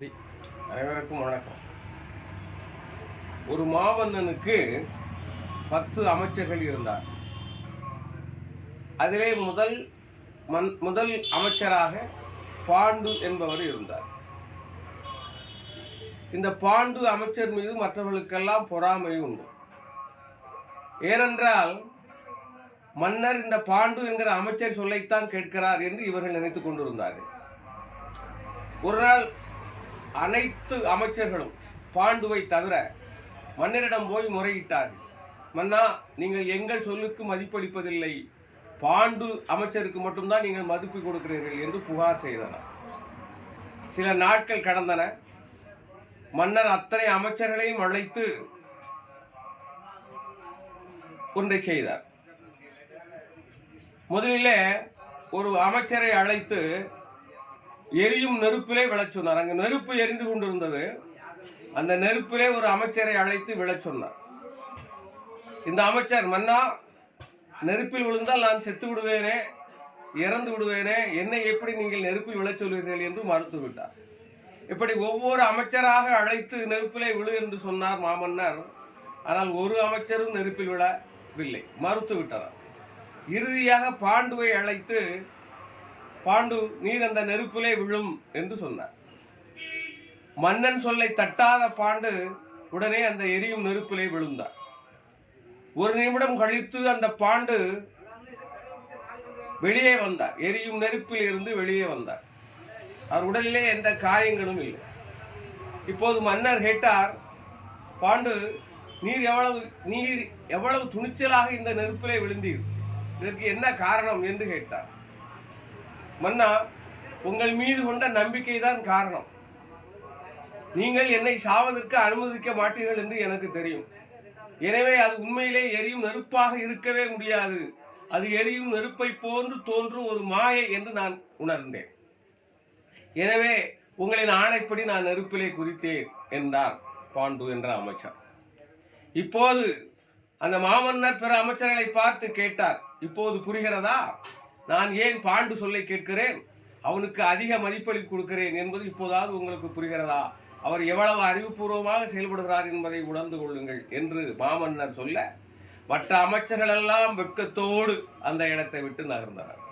அனைவருக்கும் வணக்கம். ஒரு மாமன்னனுக்கு 10 அமைச்சர்கள் இருந்தார். அதிலே முதல் அமைச்சராக பாண்டு என்பவர் இருந்தார். இந்த பாண்டு அமைச்சர் மீது மற்றவர்களுக்கெல்லாம் பொறாமை உண்டு. ஏனென்றால் மன்னர் இந்த பாண்டு என்கிற அமைச்சர் சொல்லைத்தான் கேட்கிறார் என்று இவர்கள் நினைத்துக் கொண்டிருந்தார்கள். ஒரு நாள் அனைத்து அமைச்சர்களும் பாண்டுவை தவிர மன்னரிடம் போய் முறையிட்டார்கள். மன்னா, நீங்கள் எங்கள் சொல்லுக்கு மதிப்பளிப்பதில்லை, பாண்டு அமைச்சருக்கு மட்டும்தான் நீங்கள் மதிப்பு கொடுக்கிறீர்கள் என்று புகார் செய்தனர். சில நாட்கள் கடந்தன. மன்னர் அத்தனை அமைச்சர்களையும் அழைத்து ஒன்றை செய்தார். முதலிலே ஒரு அமைச்சரை அழைத்து எரியும் நெருப்பிலே விழச் சொன்னார். அங்கு நெருப்பு எரிந்து கொண்டிருந்தது. அந்த நெருப்பிலே ஒரு அமைச்சரை அழைத்து விழச் சொன்னார். இந்த அமைச்சர், மன்னா, நெருப்பில் விழுந்தால் நான் செத்து விடுவேனே, இறந்து விடுவேனே, என்னை எப்படி நீங்கள் நெருப்பில் விழச் சொல்வீர்கள் என்று மறுத்து விட்டார். இப்படி ஒவ்வொரு அமைச்சராக அழைத்து நெருப்பிலே விழு என்று சொன்னார் மாமன்னர். ஆனால் ஒரு அமைச்சரும் நெருப்பில் விழவில்லை, மறுத்து விட்டார். இறுதியாக பாண்டுவை அழைத்து, பாண்டு, நீர் அந்த நெருப்பிலே விழும் என்று சொன்னார். மன்னன் சொல்லை தட்டாத பாண்டு உடனே அந்த எரியும் நெருப்பிலே விழுந்தார். ஒரு நிமிடம் கழித்து அந்த பாண்டு வெளியே வந்தார். எரியும் நெருப்பில் இருந்து வெளியே வந்தார். அவர் உடலிலே எந்த காயங்களும் இல்லை. இப்போது மன்னர் கேட்டார், பாண்டு, நீர் எவ்வளவு துணிச்சலாக இந்த நெருப்பிலே விழுந்தீர், இதற்கு என்ன காரணம் என்று கேட்டார். மன்னா, உங்கள் மீது கொண்ட நம்பிக்கை தான் காரணம். நீங்கள் என்னை சாவதற்கு அனுமதிக்க மாட்டீர்கள் என்று எனக்கு தெரியும். எனவே அது உண்மையிலே எரியும் நெருப்பாக இருக்கவே முடியாது. அது எரியும் நெருப்பை போன்று தோன்றும் ஒரு மாயை என்று நான் உணர்ந்தேன். எனவே உங்களின் ஆணைப்படி நான் நெருப்பிலே குறித்தேன் என்றார் பாண்டு என்ற அமைச்சர். இப்போது அந்த மாமன்னர் பிற அமைச்சர்களை பார்த்து கேட்டார், இப்போது புரிகிறதா நான் ஏன் பாண்டு சொல்லை கேட்கிறேன், அவனுக்கு அதிக மதிப்பளிப்பு கொடுக்கிறேன் என்பது இப்போதாவது உங்களுக்கு புரிகிறதா? அவர் எவ்வளவு அறிவுபூர்வமாக செயல்படுகிறார் என்பதை உணர்ந்து கொள்ளுங்கள் என்று மாமன்னர் சொல்ல, மற்ற அமைச்சர்கள் எல்லாம் வெட்கத்தோடு அந்த இடத்தை விட்டு நகர்ந்தனர்.